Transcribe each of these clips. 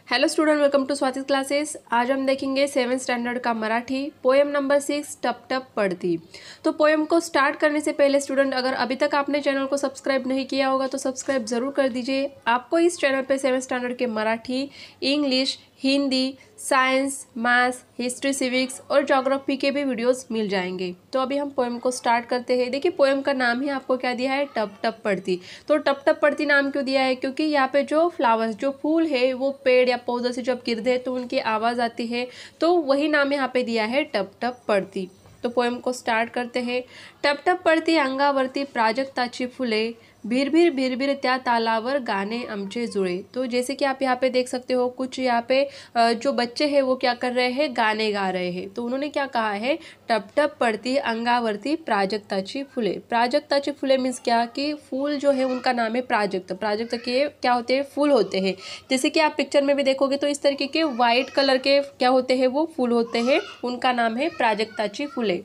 Hello student, welcome to Swati classes. आज हम देखेंगे 7th स्टैंडर्ड का मराठी पोएम नंबर 6 टप टप पढ़ती। तो पोएम को स्टार्ट करने से पहले स्टूडेंट, अगर अभी तक आपने चैनल को सब्सक्राइब नहीं किया होगा तो सब्सक्राइब ज़रूर कर दीजिए। आपको इस चैनल पे 7th स्टैंडर्ड के Marathi, English, Hindi, science, maths, history, civics और ज्योग्राफी के भी वीडियोस मिल जाएंगे। तो अभी हम पोएम को स्टार्ट करते हैं। देखिए, पोएम का नाम ही आपको क्या दिया है, टप टप पढ़ती। तो टप टप पढ़ती नाम क्यों दिया है? क्योंकि यहाँ पे जो फ्लावर्स, जो फूल है, वो पेड़ या पौधों से जब गिरते हैं तो उनकी आवाज़ आती है, तो वही नाम यहाँ पे दिया है, टप टप पढ़ती। तो पोएम को स्टार्ट करते हैं। टप टप पडती अंगावरती प्राजक्ताची फुले, भिरभिर भिरभिर त्या तालावर गाणे आमचे जुळे। तो जैसे कि आप यहाँ पे देख सकते हो, कुछ यहाँ पे जो बच्चे हैं वो क्या कर रहे हैं, गाने गा रहे हैं। तो उन्होंने क्या कहा है, टप टप पडती अंगावरती प्राजक्ताची फुले। प्राजक्ताची फुले मीन्स क्या कि फूल जो है उनका नाम है प्राजक्त। प्राजक्त के क्या होते हैं, फूल होते हैं। जैसे कि आप पिक्चर में भी देखोगे तो इस तरीके के वाइट कलर के क्या होते हैं, वो फूल होते हैं, उनका नाम है प्राजक्ताची फुले।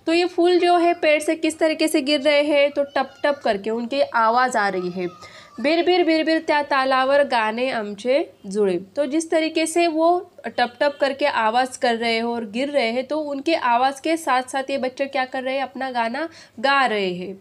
तो ये फूल जो है पेड़ से किस तरीके से गिर रहे हैं, तो टप टप करके उनकी आवाज़ आ रही है। बिर बिर बिर त्या तालावर गाने आमचे जुळे। तो जिस तरीके से वो टप टप करके आवाज़ कर रहे हैं और गिर रहे हैं, तो उनके आवाज़ के साथ साथ ये बच्चे क्या कर रहे हैं, अपना गाना गा रहे हैं।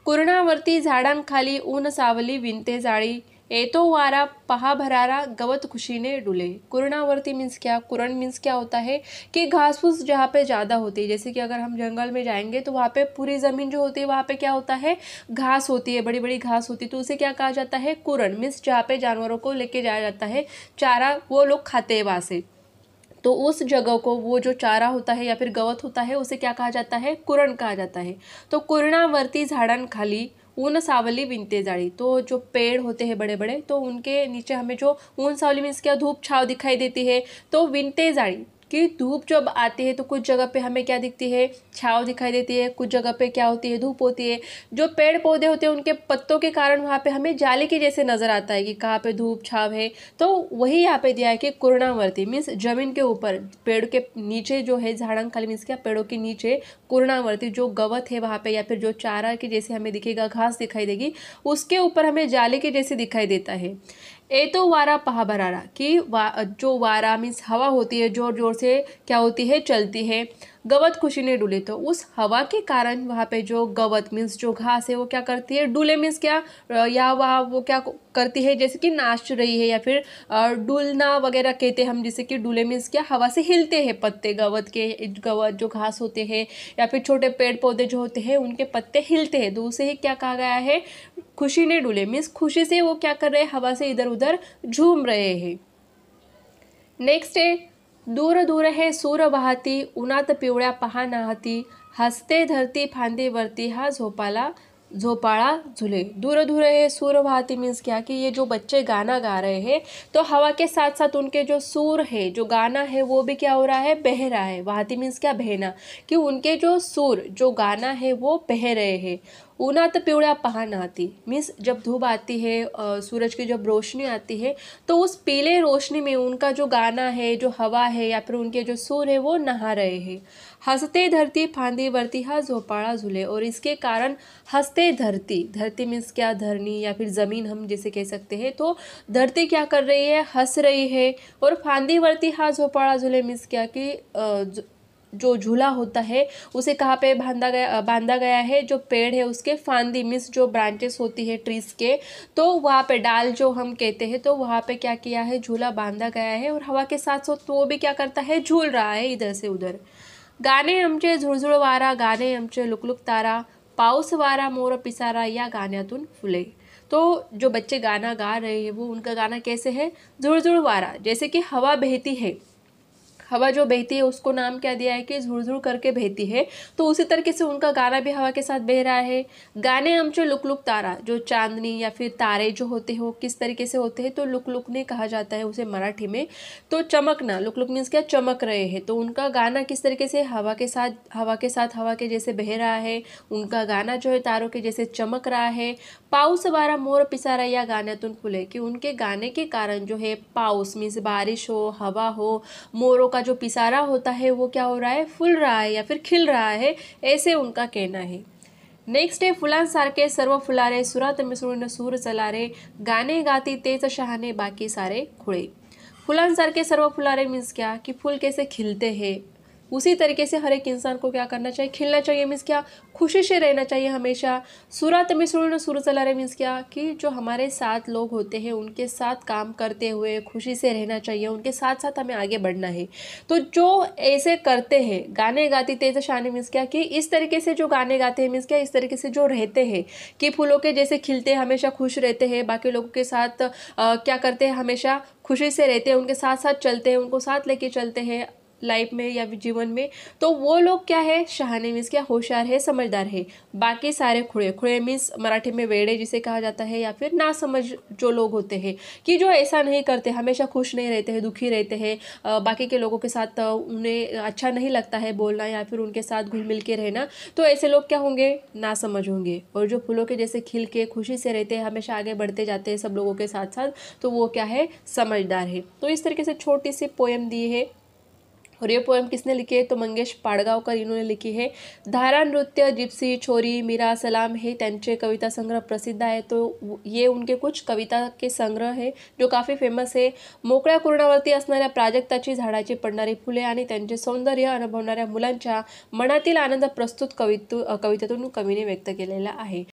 कुरणावरती झाडांखाली ऊन सावली विणते जाळी, येतो वारा पहा भरारा गवत खुशीने डुले। कुरणावरती मीन्स क्या, कुरण मीन्स क्या होता है कि घास फूस जहाँ पे ज़्यादा होती है। जैसे कि अगर हम जंगल में जाएंगे तो वहाँ पे पूरी ज़मीन जो होती है वहाँ पे क्या होता है, घास होती है, बड़ी बड़ी घास होती है। तो उसे क्या कहा जाता है, कुरण। मीन्स जहाँ पे जानवरों को लेके जाया जाता है, चारा वो लोग खाते हैं वहाँ से। तो उस जगह को, वो जो चारा होता है या फिर गवत होता है, उसे क्या कहा जाता है, कुरण कहा जाता है। तो कुरणावरती झाडांखाली ऊन सावली विणते जाळी। तो जो पेड़ होते हैं बड़े बड़े, तो उनके नीचे हमें जो ऊन सावली मीन्स क्या, धूप छाव दिखाई देती है। तो विणते जाळी कि धूप जब आती है तो कुछ जगह पे हमें क्या दिखती है, छाव दिखाई देती है, कुछ जगह पे क्या होती है, धूप होती है। जो पेड़ पौधे होते हैं उनके पत्तों के कारण वहाँ पे हमें जाली के जैसे नजर आता है कि कहाँ पे धूप छाव है। तो वही यहाँ पे दिया है कि कुरणावर्ती मीन्स जमीन के ऊपर, पेड़ के नीचे जो है, झाड़ांखाली मीन्स क्या, पेड़ों के नीचे कुरणावर्ती जो गवत है वहाँ पे, या फिर जो चारा के जैसे हमें दिखेगा, घास दिखाई देगी, उसके ऊपर हमें जाली के जैसे दिखाई देता है। ए तो वारा पहा भरारा कि जो वारा मीन्स हवा होती है, जोर जोर से क्या होती है, चलती है। गवत खुशी ने डुले, तो उस हवा के कारण वहाँ पे जो गवत मीन्स जो घास है वो क्या करती है, डुले मीन्स क्या, या वहाँ वो क्या करती है, जैसे कि नाच रही है, या फिर डुलना वगैरह कहते हैं हम। जैसे कि डुले मीन्स क्या, हवा से हिलते हैं पत्ते, गवत के, गवत जो घास होते हैं या फिर छोटे पेड़ पौधे जो होते हैं उनके पत्ते हिलते हैं। तो उसे ही क्या कहा गया है, खुशी ने डुले मीन्स खुशी से वो क्या कर रहे हैं, हवा से इधर उधर झूम रहे हैं। नेक्स्ट है, दूर दूर है सूर वाहती, उन्हात पिवळ्या पहा नाहती, हसते धरती फांदीवरती हा झोपाळा झुले। दूर दूर है सूर वाहती मीन्स क्या कि ये जो बच्चे गाना गा रहे हैं, तो हवा के साथ साथ उनके जो सूर है, जो गाना है, वो भी क्या हो रहा है, बह रहा है। वाहती मीन्स क्या, बहना, कि उनके जो सूर, जो गाना है, वो बह रहे हैं। उन्हात पिवळ्या पहा नाहती मीन्स जब धूप आती है, सूरज की जब रोशनी आती है, तो उस पीले रोशनी में उनका जो गाना है, जो हवा है, या फिर उनके जो सूर है, वो नहा रहे हैं। हंसते धरती फांदीवरती हा झोपाळा झूले, और इसके कारण हंसते धरती, धरती मीन्स क्या, धरनी या फिर ज़मीन हम जैसे कह सकते हैं। तो धरती क्या कर रही है, हंस रही है। और फांदीवरती हा झोपाळा झूले मीन्स क्या कि जो झूला होता है उसे कहाँ पे बांधा गया है, जो पेड़ है उसके फांदी मीन्स जो ब्रांचेस होती है ट्रीज के, तो वहाँ पे डाल जो हम कहते हैं, तो वहाँ पे क्या किया है, झूला बांधा गया है। और हवा के साथ साथ वो भी क्या करता है, झूल रहा है इधर से उधर। गाणे आमचे झुळझुळ वारा, गाणे आमचे लुकलुक तारा, पाऊस वारा मोर पिसारा, या गाण्यातून फुले। तो जो बच्चे गाना गा रहे हैं वो, उनका गाना कैसे है, झुळझुळ वारा, जैसे कि हवा बहती है, हवा जो बहती है उसको नाम क्या दिया है कि झुळझुळ करके बहती है। तो उसी तरीके से उनका गाना भी हवा के साथ बह रहा है। गाने आमचे लुकलुक तारा, जो चांदनी या फिर तारे जो होते हैं वो किस तरीके से होते हैं, तो लुकलुकने कहा जाता है उसे मराठी में। तो चमकना, लुकलुक मीन्स क्या, चमक रहे हैं। तो उनका गाना किस तरीके से, हवा के साथ हवा के जैसे बह रहा है। उनका गाना जो है तारों के जैसे चमक रहा है। पाऊस वारा मोर पिसारा, या गाण्यातून फुले, कि उनके गाने के कारण जो है, पाऊस मीन्स बारिश हो, हवा हो, मोरों का जो पिसारा होता है वो क्या हो रहा है, फूल रहा है या फिर खिल रहा है, ऐसे उनका कहना है। नेक्स्ट है, फुलांसारखे सर्व फुलारे, सुरात मिसळून सूर चलारे, गाणे गाती तेच शहाणे बाकी सारे खुळे। फुलांसारखे सर्व फुलारे मीन्स क्या कि फूल कैसे खिलते हैं, उसी तरीके से हर एक इंसान को क्या करना चाहिए, खिलना चाहिए। मीन्स क्या, खुशी से रहना चाहिए हमेशा। सुरात मिसळून सुर चलारे मीन्स क्या कि जो हमारे साथ लोग होते हैं उनके साथ काम करते हुए खुशी से रहना चाहिए, उनके साथ साथ हमें आगे बढ़ना है। तो जो ऐसे करते हैं, गाने गाती तेज शाने मीन्स क्या कि इस तरीके से जो गाने गाते हैं मीन्स क्या, इस तरीके से जो रहते हैं कि फूलों के जैसे खिलते हैं, हमेशा खुश रहते हैं, बाकी लोगों के साथ क्या करते हैं, हमेशा खुशी से रहते हैं, उनके साथ साथ चलते हैं, उनको साथ लेके चलते हैं लाइफ में या जीवन में। तो वो लोग क्या है, शहाने मीन्स क्या, होशियार है, समझदार है। बाकी सारे खुड़े, खुड़े मीन्स मराठी में वेड़े जिसे कहा जाता है, या फिर ना समझ जो लोग होते हैं कि जो ऐसा नहीं करते, हमेशा खुश नहीं रहते हैं, दुखी रहते हैं, बाकी के लोगों के साथ उन्हें अच्छा नहीं लगता है बोलना या फिर उनके साथ घुल मिल के रहना, तो ऐसे लोग क्या होंगे, ना समझ होंगे। और जो फूलों के जैसे खिल के खुशी से रहते हैं, हमेशा आगे बढ़ते जाते हैं सब लोगों के साथ साथ, तो वो क्या है, समझदार है। तो इस तरीके से छोटी सी पोएम दी है। और ये पोएम किसने लिखी है, तो मंगेश पाडगावकर इन्होंने लिखी है। धारा नृत्य, जिप्सी, छोरी, मीरा, सलाम हे त्यांचे कविता संग्रह प्रसिद्ध आहे। तो ये उनके कुछ कविता के संग्रह है जो काफ़ी फेमस है। मोकळ्या कुरणावरती असणाऱ्या प्राजक्ताची, झाडाची पडणारी फुले आणि त्यांचे सौंदर्य अनुभवणाऱ्या मुलांच्या मनातील आनंद प्रस्तुत कवितेतून कवीने व्यक्त केलेला आहे।